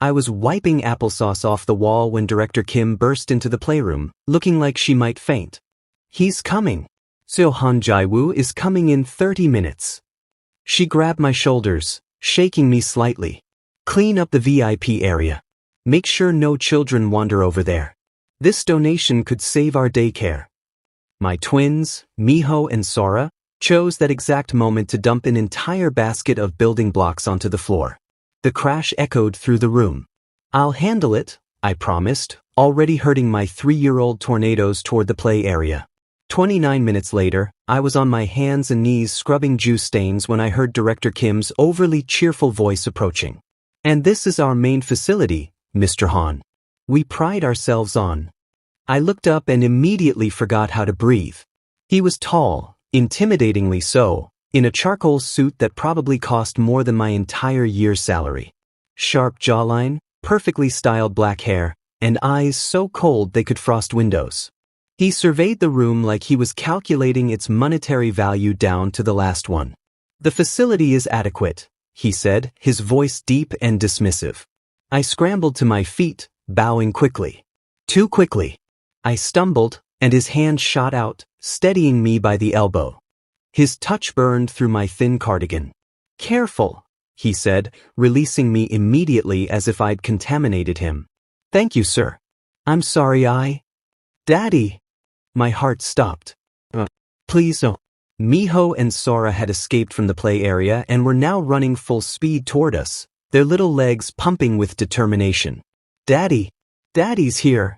I was wiping applesauce off the wall when Director Kim burst into the playroom, looking like she might faint. He's coming. Han Jiwoo is coming in 30 minutes. She grabbed my shoulders, shaking me slightly. Clean up the VIP area. Make sure no children wander over there. This donation could save our daycare. My twins, Miho and Sora, chose that exact moment to dump an entire basket of building blocks onto the floor. The crash echoed through the room. I'll handle it, I promised, already herding my 3-year-old tornadoes toward the play area. 29 minutes later, I was on my hands and knees scrubbing juice stains when I heard Director Kim's overly cheerful voice approaching. And this is our main facility, Mr. Han. We pride ourselves on. I looked up and immediately forgot how to breathe. He was tall, intimidatingly so, in a charcoal suit that probably cost more than my entire year's salary. Sharp jawline, perfectly styled black hair, and eyes so cold they could frost windows. He surveyed the room like he was calculating its monetary value down to the last one. The facility is adequate, he said, his voice deep and dismissive. I scrambled to my feet, bowing quickly. Too quickly. I stumbled, and his hand shot out, steadying me by the elbow. His touch burned through my thin cardigan. Careful, he said, releasing me immediately as if I'd contaminated him. Thank you, sir. I'm sorry Daddy. My heart stopped. Please don't. Miho and Sora had escaped from the play area and were now running full speed toward us, their little legs pumping with determination. Daddy's here.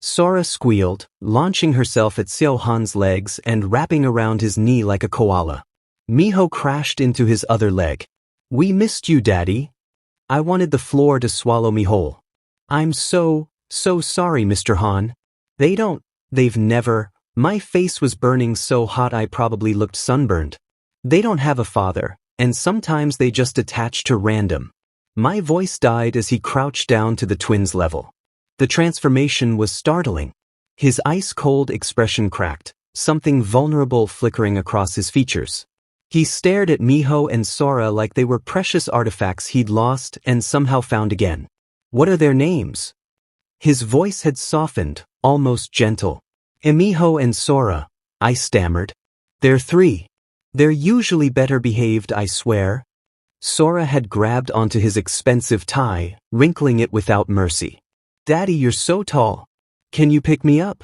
Sora squealed, launching herself at Seo Han's legs and wrapping around his knee like a koala. Miho crashed into his other leg. We missed you, Daddy. I wanted the floor to swallow me whole. I'm so sorry, Mr. Han. They've never. My face was burning so hot I probably looked sunburned. They don't have a father, and sometimes they just attach to random. My voice died as he crouched down to the twins' level. The transformation was startling. His ice-cold expression cracked, something vulnerable flickering across his features. He stared at Miho and Sora like they were precious artifacts he'd lost and somehow found again. What are their names? His voice had softened, almost gentle. Miho and Sora, I stammered. They're 3. They're usually better behaved, I swear. Sora had grabbed onto his expensive tie, wrinkling it without mercy. Daddy, you're so tall. Can you pick me up?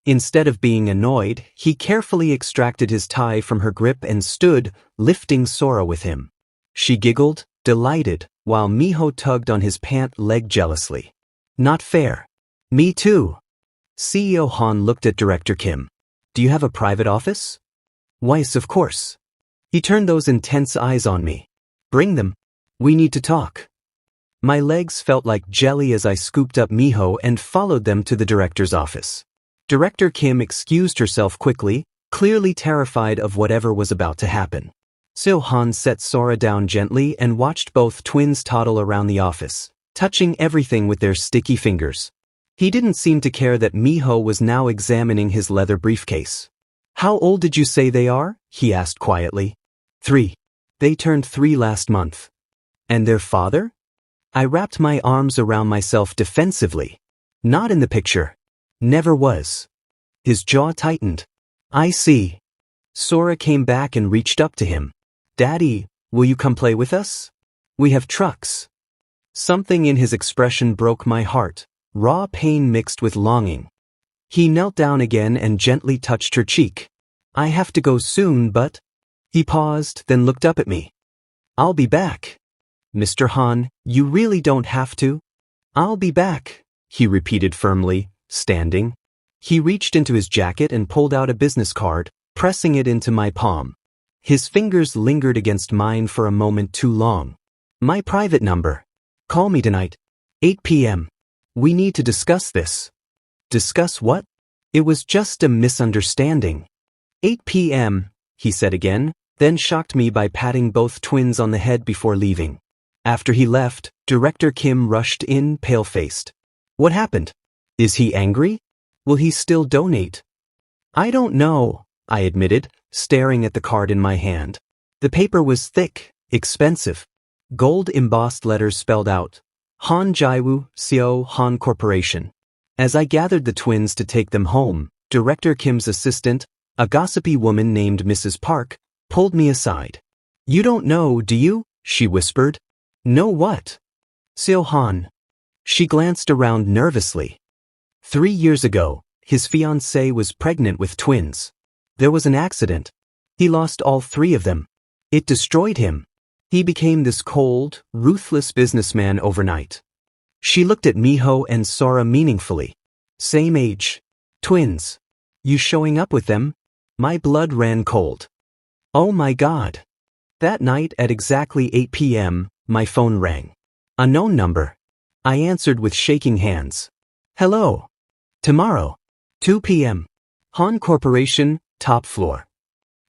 Instead of being annoyed, he carefully extracted his tie from her grip and stood, lifting Sora with him. She giggled, delighted, while Miho tugged on his pant leg jealously. Not fair. Me too. CEO Han looked at Director Kim. Do you have a private office? Weiss, of course. He turned those intense eyes on me. Bring them. We need to talk. My legs felt like jelly as I scooped up Miho and followed them to the director's office. Director Kim excused herself quickly, clearly terrified of whatever was about to happen. Seo Han set Sora down gently and watched both twins toddle around the office, touching everything with their sticky fingers. He didn't seem to care that Miho was now examining his leather briefcase. How old did you say they are? He asked quietly. 3. They turned 3 last month. And their father? I wrapped my arms around myself defensively. Not in the picture. Never was. His jaw tightened. I see. Sora came back and reached up to him. Daddy, will you come play with us? We have trucks. Something in his expression broke my heart, raw pain mixed with longing. He knelt down again and gently touched her cheek. I have to go soon, but... He paused, then looked up at me. I'll be back. Mr. Han, you really don't have to. I'll be back, he repeated firmly, standing. He reached into his jacket and pulled out a business card, pressing it into my palm. His fingers lingered against mine for a moment too long. My private number. Call me tonight. 8 p.m. We need to discuss this. Discuss what? It was just a misunderstanding. 8 p.m., he said again, then shocked me by patting both twins on the head before leaving. After he left, Director Kim rushed in, pale-faced. What happened? Is he angry? Will he still donate? I don't know, I admitted, staring at the card in my hand. The paper was thick, expensive. Gold embossed letters spelled out, Han Jiwoo, Seoul, Han Corporation. As I gathered the twins to take them home, Director Kim's assistant, a gossipy woman named Mrs. Park, pulled me aside. "You don't know, do you?" she whispered. "Know what?" "Seo Han." She glanced around nervously. 3 years ago, his fiancée was pregnant with twins. There was an accident. He lost all 3 of them. It destroyed him. He became this cold, ruthless businessman overnight. She looked at Miho and Sora meaningfully. Same age. Twins. You showing up with them? My blood ran cold. Oh my God. That night at exactly 8 p.m., my phone rang. A known number. I answered with shaking hands. Hello. Tomorrow. 2 p.m. Han Corporation, top floor.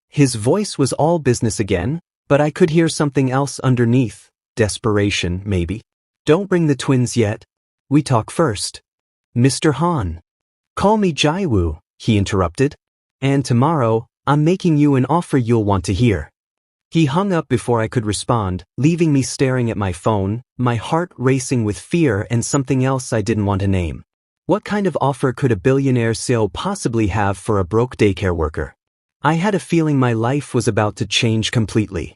His voice was all business again, but I could hear something else underneath. Desperation, maybe. Don't bring the twins yet. We talk first. Mr. Han. Call me Jiwoo, he interrupted. And tomorrow, I'm making you an offer you'll want to hear. He hung up before I could respond, leaving me staring at my phone, my heart racing with fear and something else I didn't want to name. What kind of offer could a billionaire Seo possibly have for a broke daycare worker? I had a feeling my life was about to change completely.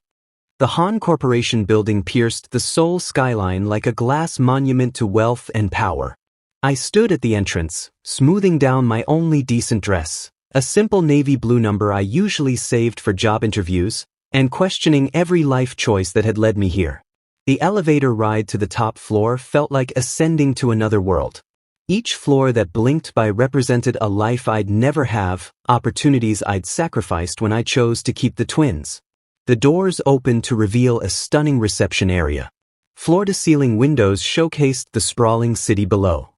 The Han Corporation building pierced the Seoul skyline like a glass monument to wealth and power. I stood at the entrance, smoothing down my only decent dress, a simple navy blue number I usually saved for job interviews, and questioning every life choice that had led me here. The elevator ride to the top floor felt like ascending to another world. Each floor that blinked by represented a life I'd never have, opportunities I'd sacrificed when I chose to keep the twins. The doors opened to reveal a stunning reception area. Floor-to-ceiling windows showcased the sprawling city below.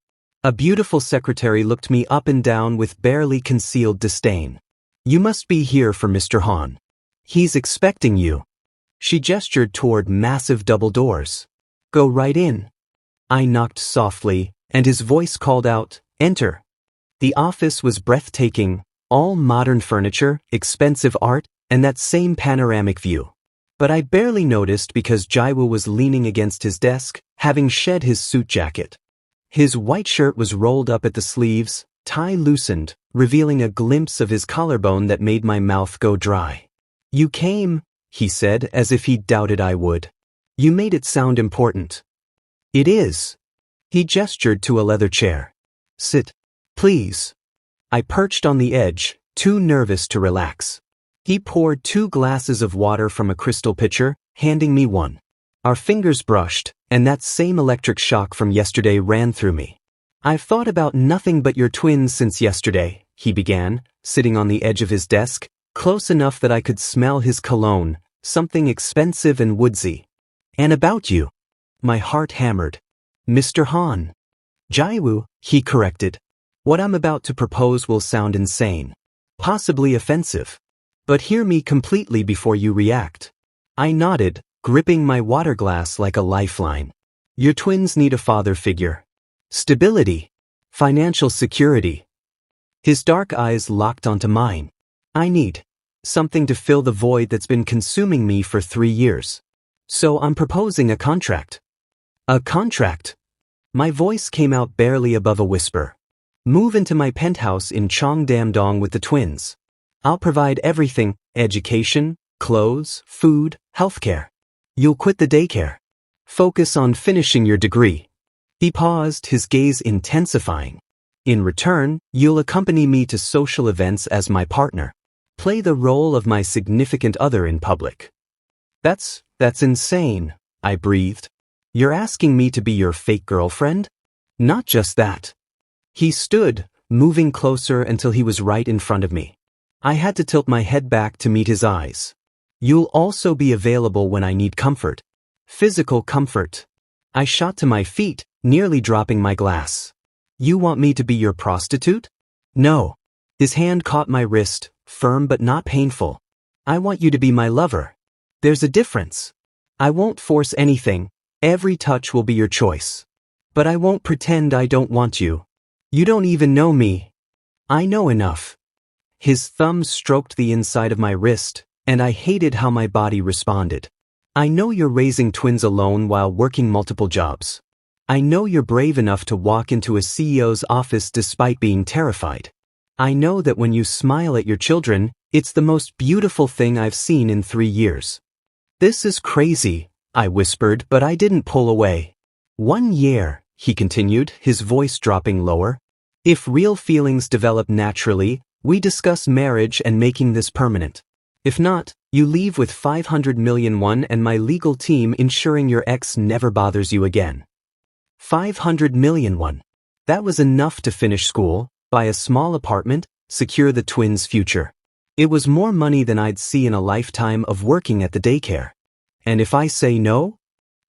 A beautiful secretary looked me up and down with barely concealed disdain. You must be here for Mr. Han. He's expecting you. She gestured toward massive double doors. Go right in. I knocked softly, and his voice called out, Enter. The office was breathtaking, all modern furniture, expensive art, and that same panoramic view. But I barely noticed because Jiwoo was leaning against his desk, having shed his suit jacket. His white shirt was rolled up at the sleeves, tie loosened, revealing a glimpse of his collarbone that made my mouth go dry. You came, he said as if he doubted I would. You made it sound important. It is. He gestured to a leather chair. Sit, please. I perched on the edge, too nervous to relax. He poured 2 glasses of water from a crystal pitcher, handing me one. Our fingers brushed, and that same electric shock from yesterday ran through me. I've thought about nothing but your twins since yesterday, he began, sitting on the edge of his desk, close enough that I could smell his cologne, something expensive and woodsy. And about you. My heart hammered. Mr. Han. Jiwoo, he corrected. What I'm about to propose will sound insane. Possibly offensive. But hear me completely before you react. I nodded, gripping my water glass like a lifeline. Your twins need a father figure. Stability. Financial security. His dark eyes locked onto mine. I need something to fill the void that's been consuming me for 3 years. So I'm proposing a contract. A contract? My voice came out barely above a whisper. Move into my penthouse in Cheongdam-dong with the twins. I'll provide everything, education, clothes, food, healthcare. You'll quit the daycare. Focus on finishing your degree. He paused, his gaze intensifying. In return, you'll accompany me to social events as my partner. Play the role of my significant other in public. That's insane, I breathed. You're asking me to be your fake girlfriend? Not just that. He stood, moving closer until he was right in front of me. I had to tilt my head back to meet his eyes. You'll also be available when I need comfort. Physical comfort. I shot to my feet, nearly dropping my glass. You want me to be your prostitute? No. His hand caught my wrist, firm but not painful. I want you to be my lover. There's a difference. I won't force anything. Every touch will be your choice. But I won't pretend I don't want you. You don't even know me. I know enough. His thumb stroked the inside of my wrist, and I hated how my body responded. I know you're raising twins alone while working multiple jobs. I know you're brave enough to walk into a CEO's office despite being terrified. I know that when you smile at your children, it's the most beautiful thing I've seen in 3 years. This is crazy, I whispered, but I didn't pull away. 1 year, he continued, his voice dropping lower. If real feelings develop naturally, we discuss marriage and making this permanent. If not, you leave with 500 million won and my legal team ensuring your ex never bothers you again. 500 million won. That was enough to finish school, buy a small apartment, secure the twins' future. It was more money than I'd see in a lifetime of working at the daycare. And if I say no?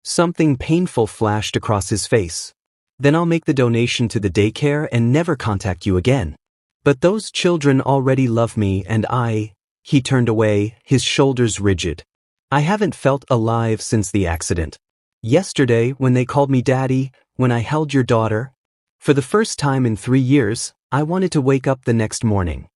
Something painful flashed across his face. Then I'll make the donation to the daycare and never contact you again. But those children already love me and He turned away, his shoulders rigid. I haven't felt alive since the accident. Yesterday, when they called me daddy, when I held your daughter, for the first time in 3 years, I wanted to wake up the next morning.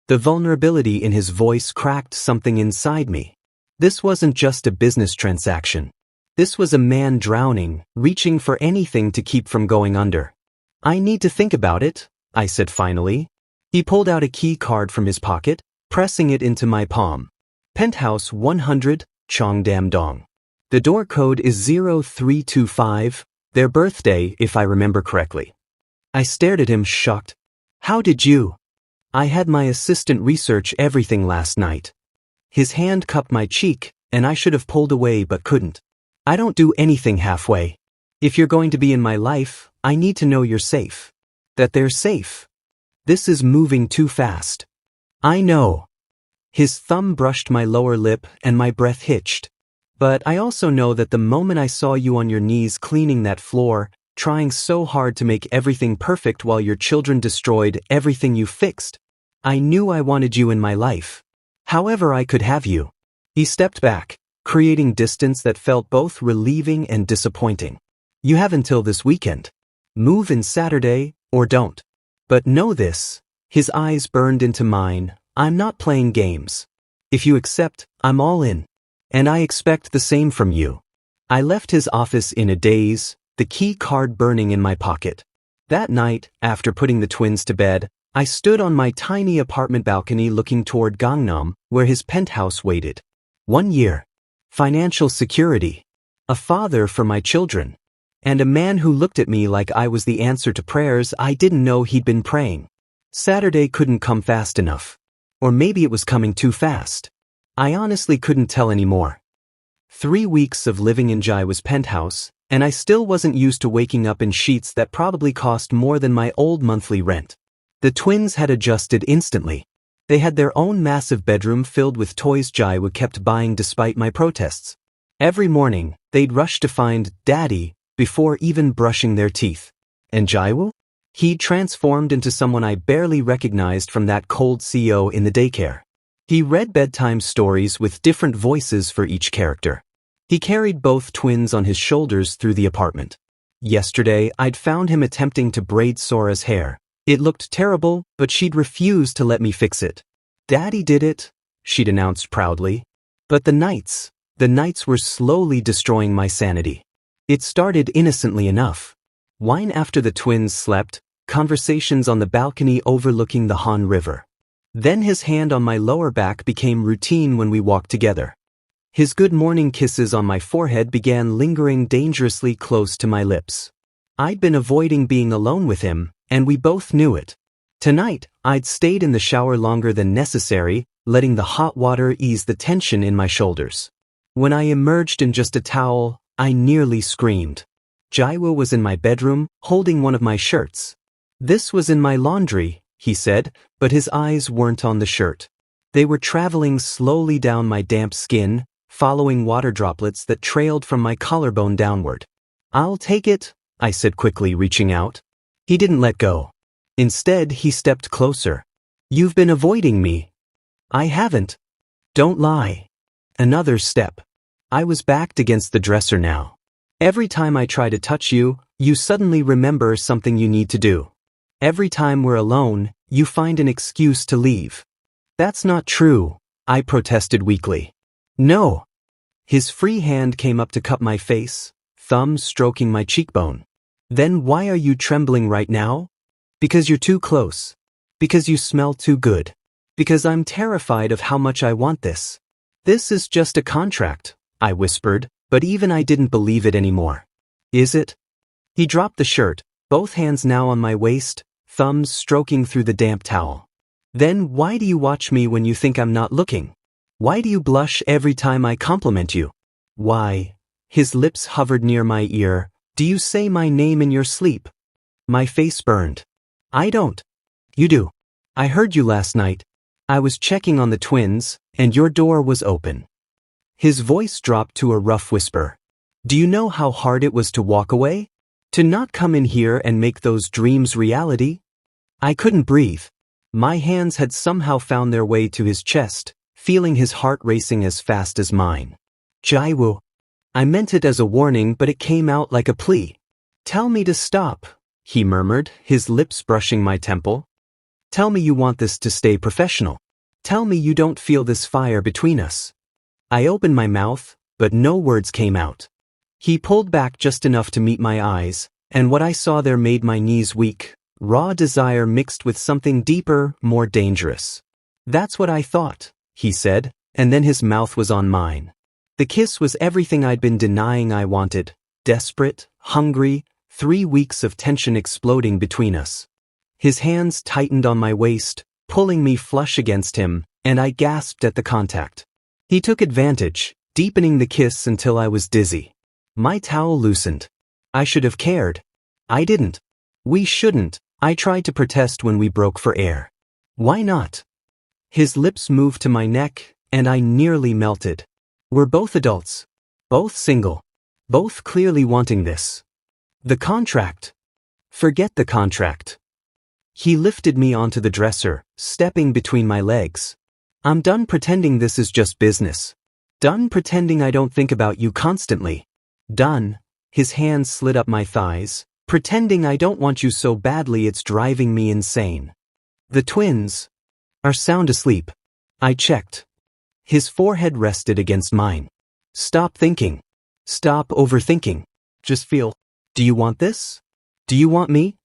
The vulnerability in his voice cracked something inside me. This wasn't just a business transaction. This was a man drowning, reaching for anything to keep from going under. I need to think about it, I said finally. He pulled out a key card from his pocket, pressing it into my palm. Penthouse 100, Cheongdam-dong. The door code is 0325, their birthday if I remember correctly. I stared at him shocked. How did you? I had my assistant research everything last night. His hand cupped my cheek, and I should have pulled away but couldn't. I don't do anything halfway. If you're going to be in my life, I need to know you're safe. That they're safe. This is moving too fast. I know. His thumb brushed my lower lip and my breath hitched. But I also know that the moment I saw you on your knees cleaning that floor, trying so hard to make everything perfect while your children destroyed everything you fixed, I knew I wanted you in my life. However I could have you. He stepped back, creating distance that felt both relieving and disappointing. You have until this weekend. Move in Saturday, or don't. But know this. His eyes burned into mine. I'm not playing games. If you accept, I'm all in. And I expect the same from you. I left his office in a daze, the key card burning in my pocket. That night, after putting the twins to bed, I stood on my tiny apartment balcony looking toward Gangnam, where his penthouse waited. 1 year. Financial security. A father for my children. And a man who looked at me like I was the answer to prayers I didn't know he'd been praying. Saturday couldn't come fast enough. Or maybe it was coming too fast. I honestly couldn't tell anymore. 3 weeks of living in Jiwoo's penthouse, and I still wasn't used to waking up in sheets that probably cost more than my old monthly rent. The twins had adjusted instantly. They had their own massive bedroom filled with toys Jiwoo kept buying despite my protests. Every morning, they'd rush to find Daddy before even brushing their teeth. And Jiwoo? He'd transformed into someone I barely recognized from that cold CEO in the daycare. He read bedtime stories with different voices for each character. He carried both twins on his shoulders through the apartment. Yesterday, I'd found him attempting to braid Sora's hair. It looked terrible, but she'd refused to let me fix it. Daddy did it, she'd announced proudly. But the nights were slowly destroying my sanity. It started innocently enough. Wine after the twins slept, conversations on the balcony overlooking the Han River. Then his hand on my lower back became routine when we walked together. His good morning kisses on my forehead began lingering dangerously close to my lips. I'd been avoiding being alone with him, and we both knew it. Tonight, I'd stayed in the shower longer than necessary, letting the hot water ease the tension in my shoulders. When I emerged in just a towel, I nearly screamed. Jiwoo was in my bedroom, holding one of my shirts. This was in my laundry, he said, but his eyes weren't on the shirt. They were traveling slowly down my damp skin, following water droplets that trailed from my collarbone downward. I'll take it, I said quickly, reaching out. He didn't let go. Instead, he stepped closer. You've been avoiding me. I haven't. Don't lie. Another step. I was backed against the dresser now. Every time I try to touch you, you suddenly remember something you need to do. Every time we're alone, you find an excuse to leave. That's not true, I protested weakly. No. His free hand came up to cup my face, thumb stroking my cheekbone. Then why are you trembling right now? Because you're too close. Because you smell too good. Because I'm terrified of how much I want this. This is just a contract, I whispered, but even I didn't believe it anymore. Is it? He dropped the shirt, both hands now on my waist, thumbs stroking through the damp towel. Then why do you watch me when you think I'm not looking? Why do you blush every time I compliment you? Why? His lips hovered near my ear. Do you say my name in your sleep? My face burned. I don't. You do. I heard you last night. I was checking on the twins, and your door was open. His voice dropped to a rough whisper. Do you know how hard it was to walk away? To not come in here and make those dreams reality? I couldn't breathe. My hands had somehow found their way to his chest, feeling his heart racing as fast as mine. Jiwoo. I meant it as a warning, but it came out like a plea. Tell me to stop, he murmured, his lips brushing my temple. Tell me you want this to stay professional. Tell me you don't feel this fire between us. I opened my mouth, but no words came out. He pulled back just enough to meet my eyes, and what I saw there made my knees weak, raw desire mixed with something deeper, more dangerous. That's what I thought, he said, and then his mouth was on mine. The kiss was everything I'd been denying I wanted, desperate, hungry, 3 weeks of tension exploding between us. His hands tightened on my waist, pulling me flush against him, and I gasped at the contact. He took advantage, deepening the kiss until I was dizzy. My towel loosened. I should have cared. I didn't. We shouldn't, I tried to protest when we broke for air. Why not? His lips moved to my neck, and I nearly melted. We're both adults. Both single. Both clearly wanting this. The contract. Forget the contract. He lifted me onto the dresser, stepping between my legs. I'm done pretending this is just business. Done pretending I don't think about you constantly. Done. His hands slid up my thighs, pretending I don't want you so badly it's driving me insane. The twins are sound asleep. I checked. His forehead rested against mine. Stop thinking. Stop overthinking. Just feel. Do you want this? Do you want me?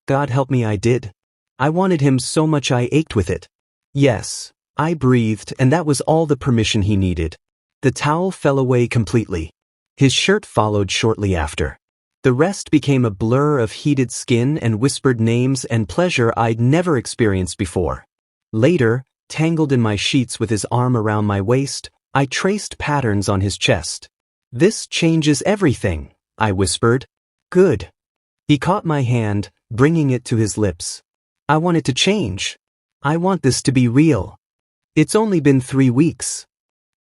God help me, I did. I wanted him so much I ached with it. Yes, I breathed, and that was all the permission he needed. The towel fell away completely. His shirt followed shortly after. The rest became a blur of heated skin and whispered names and pleasure I'd never experienced before. Later, tangled in my sheets with his arm around my waist, I traced patterns on his chest. This changes everything, I whispered. Good. He caught my hand, bringing it to his lips. I want it to change. I want this to be real. It's only been 3 weeks.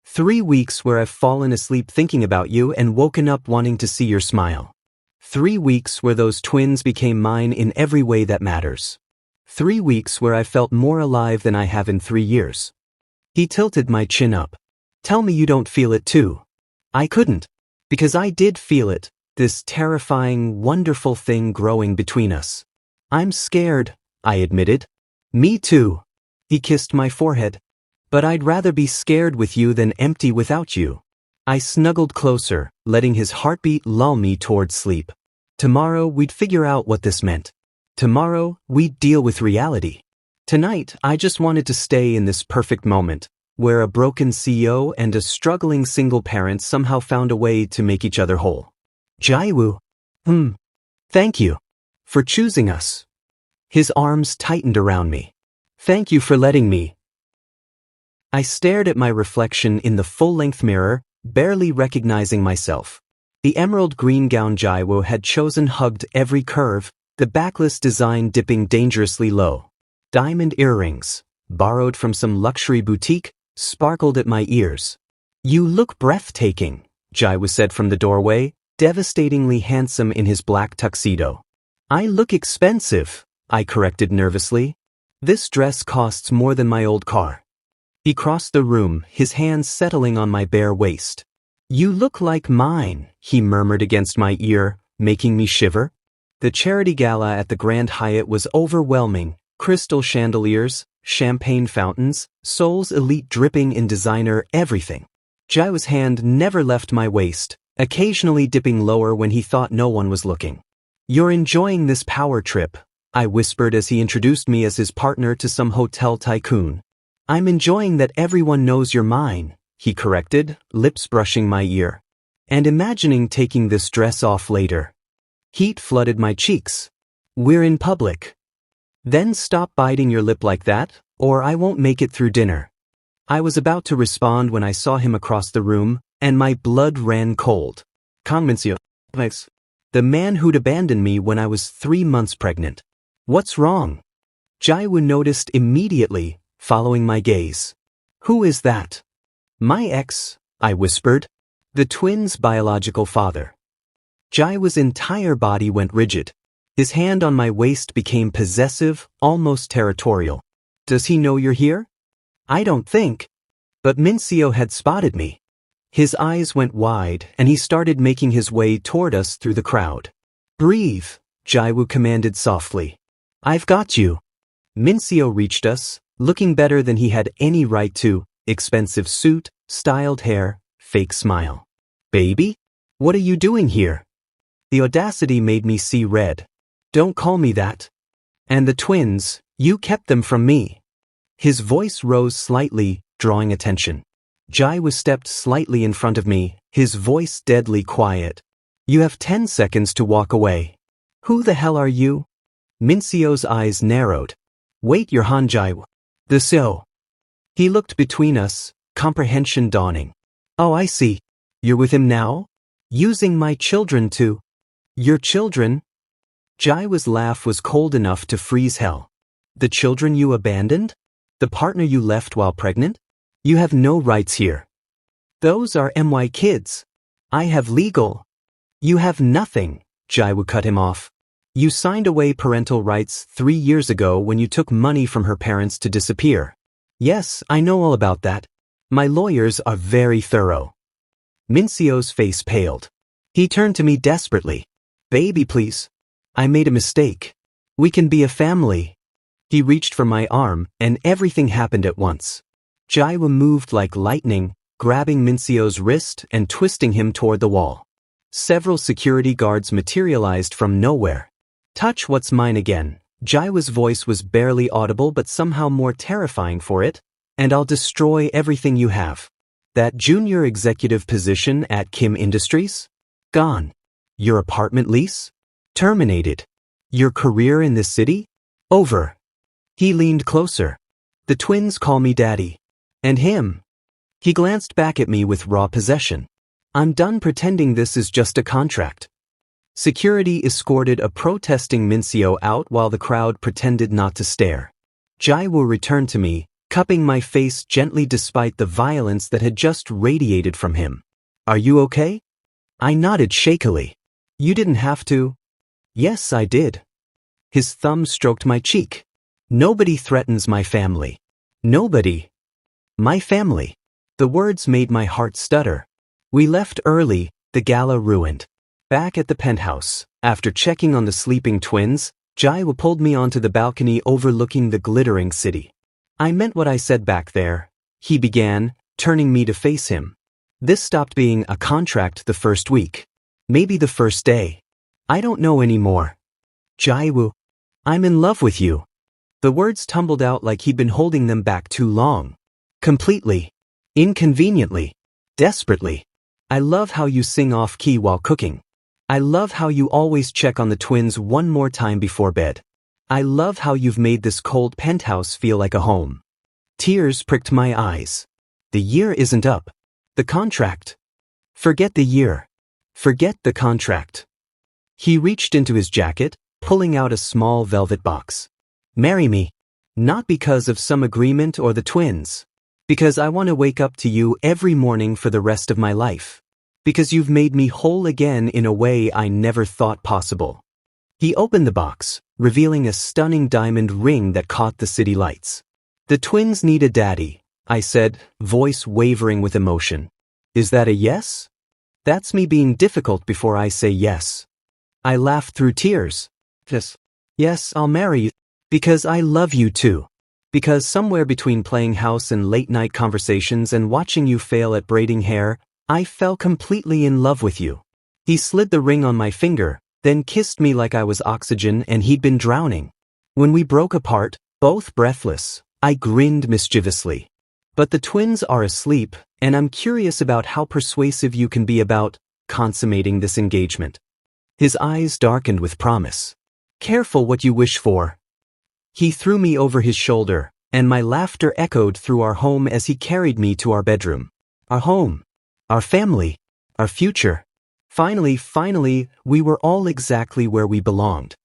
3 weeks where I've fallen asleep thinking about you and woken up wanting to see your smile. 3 weeks where those twins became mine in every way that matters. 3 weeks where I felt more alive than I have in 3 years. He tilted my chin up. Tell me you don't feel it too. I couldn't. Because I did feel it, this terrifying, wonderful thing growing between us. I'm scared, I admitted. Me too. He kissed my forehead. But I'd rather be scared with you than empty without you. I snuggled closer, letting his heartbeat lull me toward sleep. Tomorrow we'd figure out what this meant. Tomorrow we'd deal with reality. Tonight I just wanted to stay in this perfect moment, where a broken CEO and a struggling single parent somehow found a way to make each other whole. Jiwoo. Thank you. For choosing us. His arms tightened around me. Thank you for letting me. I stared at my reflection in the full-length mirror, barely recognizing myself. The emerald green gown Jiwoo had chosen hugged every curve, the backless design dipping dangerously low. Diamond earrings, borrowed from some luxury boutique, sparkled at my ears. You look breathtaking, Jiwoo said from the doorway, devastatingly handsome in his black tuxedo. I look expensive, I corrected nervously. This dress costs more than my old car. He crossed the room, his hands settling on my bare waist. You look like mine, he murmured against my ear, making me shiver. The charity gala at the Grand Hyatt was overwhelming. Crystal chandeliers, champagne fountains, Seoul's elite dripping in designer everything. Jiwoo's hand never left my waist, occasionally dipping lower when he thought no one was looking. You're enjoying this power trip, I whispered as he introduced me as his partner to some hotel tycoon. I'm enjoying that everyone knows you're mine, he corrected, lips brushing my ear. And imagining taking this dress off later. Heat flooded my cheeks. We're in public. Then stop biting your lip like that, or I won't make it through dinner. I was about to respond when I saw him across the room, and my blood ran cold. Convencio. The man who'd abandoned me when I was 3 months pregnant. What's wrong? Jiwoo noticed immediately, following my gaze. Who is that? My ex, I whispered. The twins' biological father. Jiwoo's entire body went rigid. His hand on my waist became possessive, almost territorial. Does he know you're here? I don't think. But Minseo had spotted me. His eyes went wide, and he started making his way toward us through the crowd. Breathe, Jiwoo commanded softly. I've got you. Minseo reached us, looking better than he had any right to, expensive suit, styled hair, fake smile. Baby? What are you doing here? The audacity made me see red. Don't call me that. And the twins, you kept them from me. His voice rose slightly, drawing attention. Jiwoo stepped slightly in front of me, his voice deadly quiet. You have 10 seconds to walk away. Who the hell are you? Minseo's eyes narrowed. Wait, you're Han Jiwoo. The Seo. He looked between us, comprehension dawning. Oh, I see. You're with him now? Using my children to... Your children? Jiwoo's laugh was cold enough to freeze hell. The children you abandoned? The partner you left while pregnant? You have no rights here. Those are my kids. I have legal. You have nothing, Jiwoo cut him off. You signed away parental rights 3 years ago when you took money from her parents to disappear. Yes, I know all about that. My lawyers are very thorough. Minseo's face paled. He turned to me desperately. Baby, please. I made a mistake. We can be a family. He reached for my arm, and everything happened at once. Jiwoo moved like lightning, grabbing Minseo's wrist and twisting him toward the wall. Several security guards materialized from nowhere. Touch what's mine again. Jiwoo's voice was barely audible but somehow more terrifying for it, and I'll destroy everything you have. That junior executive position at Kim Industries? Gone. Your apartment lease? Terminated. Your career in this city? Over. He leaned closer. The twins call me daddy. And him. He glanced back at me with raw possession. I'm done pretending this is just a contract. Security escorted a protesting Minseo out while the crowd pretended not to stare. Jiwoo returned to me, cupping my face gently despite the violence that had just radiated from him. Are you okay? I nodded shakily. You didn't have to. Yes, I did. His thumb stroked my cheek. Nobody threatens my family. Nobody. My family. The words made my heart stutter. We left early, the gala ruined. Back at the penthouse, after checking on the sleeping twins, Jiwoo pulled me onto the balcony overlooking the glittering city. I meant what I said back there, he began, turning me to face him. This stopped being a contract the first week. Maybe the first day. I don't know anymore. Jiwoo, I'm in love with you. The words tumbled out like he'd been holding them back too long. Completely. Inconveniently. Desperately. I love how you sing off-key while cooking. I love how you always check on the twins one more time before bed. I love how you've made this cold penthouse feel like a home. Tears pricked my eyes. The year isn't up. The contract. Forget the year. Forget the contract. He reached into his jacket, pulling out a small velvet box. Marry me. Not because of some agreement or the twins. Because I want to wake up to you every morning for the rest of my life. Because you've made me whole again in a way I never thought possible. He opened the box, revealing a stunning diamond ring that caught the city lights. The twins need a daddy, I said, voice wavering with emotion. Is that a yes? That's me being difficult before I say yes. I laughed through tears. Yes, I'll marry you. Because I love you too. Because somewhere between playing house and late-night conversations and watching you fail at braiding hair, I fell completely in love with you. He slid the ring on my finger, then kissed me like I was oxygen and he'd been drowning. When we broke apart, both breathless, I grinned mischievously. But the twins are asleep, and I'm curious about how persuasive you can be about consummating this engagement. His eyes darkened with promise. Careful what you wish for. He threw me over his shoulder, and my laughter echoed through our home as he carried me to our bedroom. Our home. Our family. Our future. Finally, we were all exactly where we belonged.